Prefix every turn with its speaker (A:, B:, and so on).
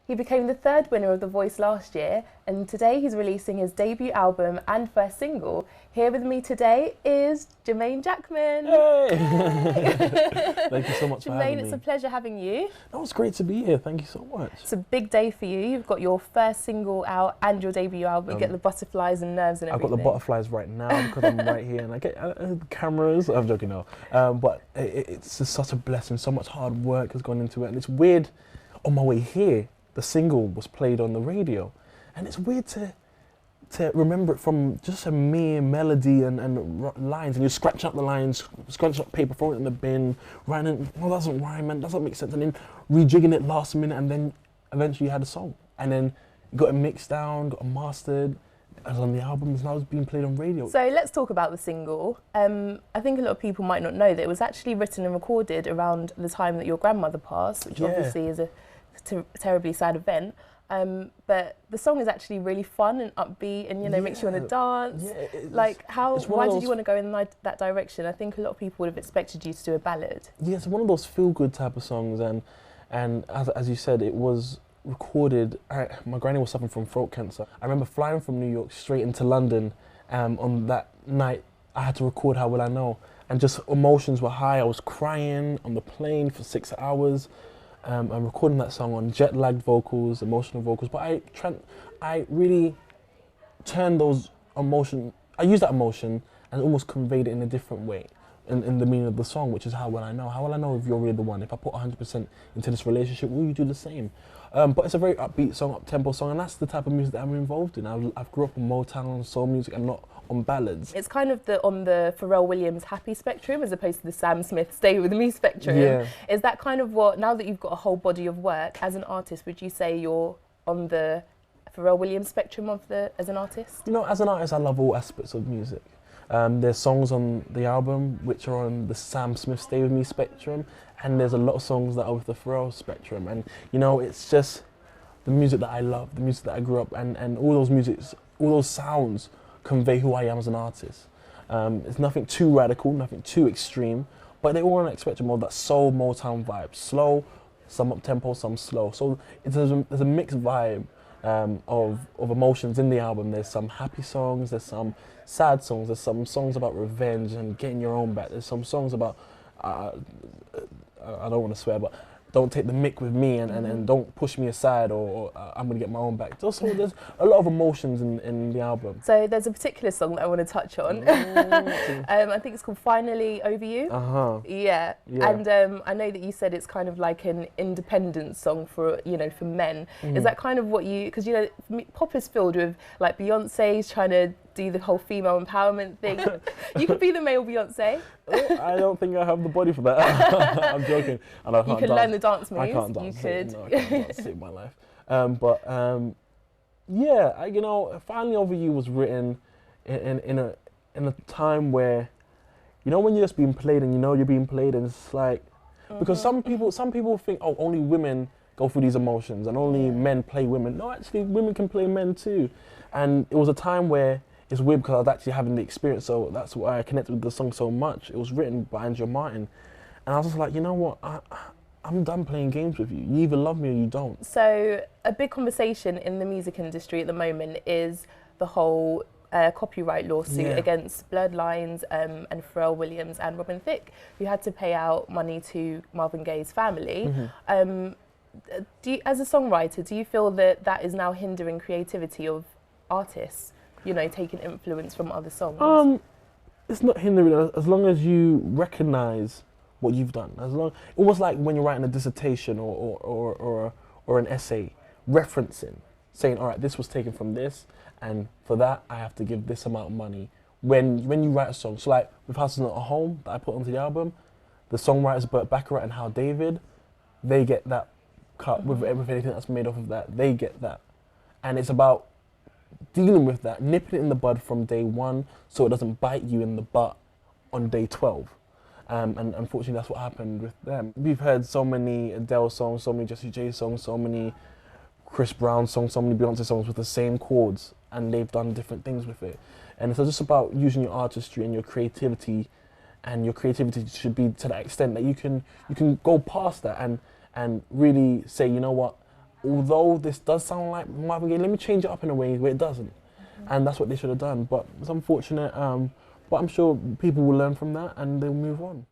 A: He became the third winner of The Voice last year, and today he's releasing his debut album and first single. Here with me today is Jermain Jackman.
B: Hey! Thank you so much for having me.
A: Jermain, it's a pleasure having you.
B: No, it's great to be here. Thank you so much.
A: It's a big day for you. You've got your first single out and your debut album. You get the butterflies and nerves and everything.
B: I've got the butterflies right now because I'm right here and I get the cameras. I'm joking now. But it's just such a blessing. So much hard work has gone into it. And it's weird, on my way here, the single was played on the radio. And it's weird to remember it from just a mere melody and lines, and you scratch up the lines, scratch up paper, throw it in the bin, writing, well, that doesn't rhyme, and doesn't make sense, and then rejigging it last minute, and then eventually you had a song. And then you got it mixed down, got it mastered, it was on the album, and now it's being played on radio.
A: So let's talk about the single. I think a lot of people might not know that it was actually written and recorded around the time that your grandmother passed, which obviously is a terribly sad event. But the song is actually really fun and upbeat, and makes you want to dance. Why did you want to go in that direction? I think a lot of people would have expected you to do a ballad.
B: Yeah, it's one of those feel-good type of songs, and as you said, it was recorded. My granny was suffering from throat cancer. I remember flying from New York straight into London. On that night, I had to record How Will I Know, and just emotions were high. I was crying on the plane for 6 hours. I'm recording that song on jet-lagged vocals, emotional vocals, but I really turned those emotions, I used that emotion and almost conveyed it in a different way in the meaning of the song, which is how will I know? How will I know if you're really the one? If I put 100% into this relationship, will you do the same? But it's a very upbeat song, up-tempo song, and that's the type of music that I'm involved in. I've grew up on Motown, soul music, and not on ballads.
A: It's kind of on the Pharrell Williams happy spectrum as opposed to the Sam Smith stay with me spectrum.
B: Yeah.
A: Is that kind of what, now that you've got a whole body of work as an artist, would you say you're on the Pharrell Williams spectrum as an artist?
B: As an artist, I love all aspects of music. There's songs on the album which are on the Sam Smith stay with me spectrum, and there's a lot of songs that are with the Pharrell spectrum. And it's just the music that I love, the music that I grew up, and all those sounds convey who I am as an artist. It's nothing too radical, nothing too extreme, but they all on that spectrum of that soul Motown vibe. Slow, some up-tempo, some slow. So there's a mixed vibe of emotions in the album. There's some happy songs, there's some sad songs, there's some songs about revenge and getting your own back. There's some songs about, I don't want to swear, but don't take the mick with me and don't push me aside or I'm going to get my own back. So there's a lot of emotions in the album.
A: So there's a particular song that I want to touch on. I think it's called Finally Over You. Yeah. And I know that you said it's kind of like an independent song for men. Is that kind of what because pop is filled with like Beyonce's trying to do the whole female empowerment thing. You could be the male Beyonce.
B: I don't think I have the body for that. I'm joking. And I can't
A: you can
B: dance.
A: learn the dance moves.
B: I can't dance.
A: You could.
B: No, I can't dance. Save my life. Finally Over You was written in a time where, when you're just being played and you're being played, and it's like, because some people think, oh, only women go through these emotions and only men play women. No, actually, women can play men too. And it was a time where it's weird because I was actually having the experience, so that's why I connected with the song so much. It was written by Andrew Martin, and I was just like, you know what, I'm done playing games with you. You either love me or you don't. So
A: a big conversation in the music industry at the moment is the whole copyright lawsuit against Blurred Lines and Pharrell Williams and Robin Thicke, who had to pay out money to Marvin Gaye's family. As a songwriter, do you feel that is now hindering creativity of artists? Taking influence from other songs?
B: It's not hindering as long as you recognise what you've done. Almost like when you're writing a dissertation or an essay, referencing, saying, all right, this was taken from this, and for that I have to give this amount of money. When you write a song, so like with House Is Not a Home that I put onto the album, the songwriters Burt Bacharach and Hal David, they get that cut with anything that's made off of that. They get that, and it's about dealing with that, nipping it in the bud from day one so it doesn't bite you in the butt on day 12. And unfortunately that's what happened with them. We've heard so many Adele songs, so many Jessie J songs, so many Chris Brown songs, so many Beyonce songs with the same chords, and they've done different things with it. And it's just about using your artistry and your creativity, and your creativity should be to that extent that you can go past that and really say, you know what, although this does sound like Marvin Gaye, let me change it up in a way where it doesn't. And that's what they should have done. But it's unfortunate. But I'm sure people will learn from that and they'll move on.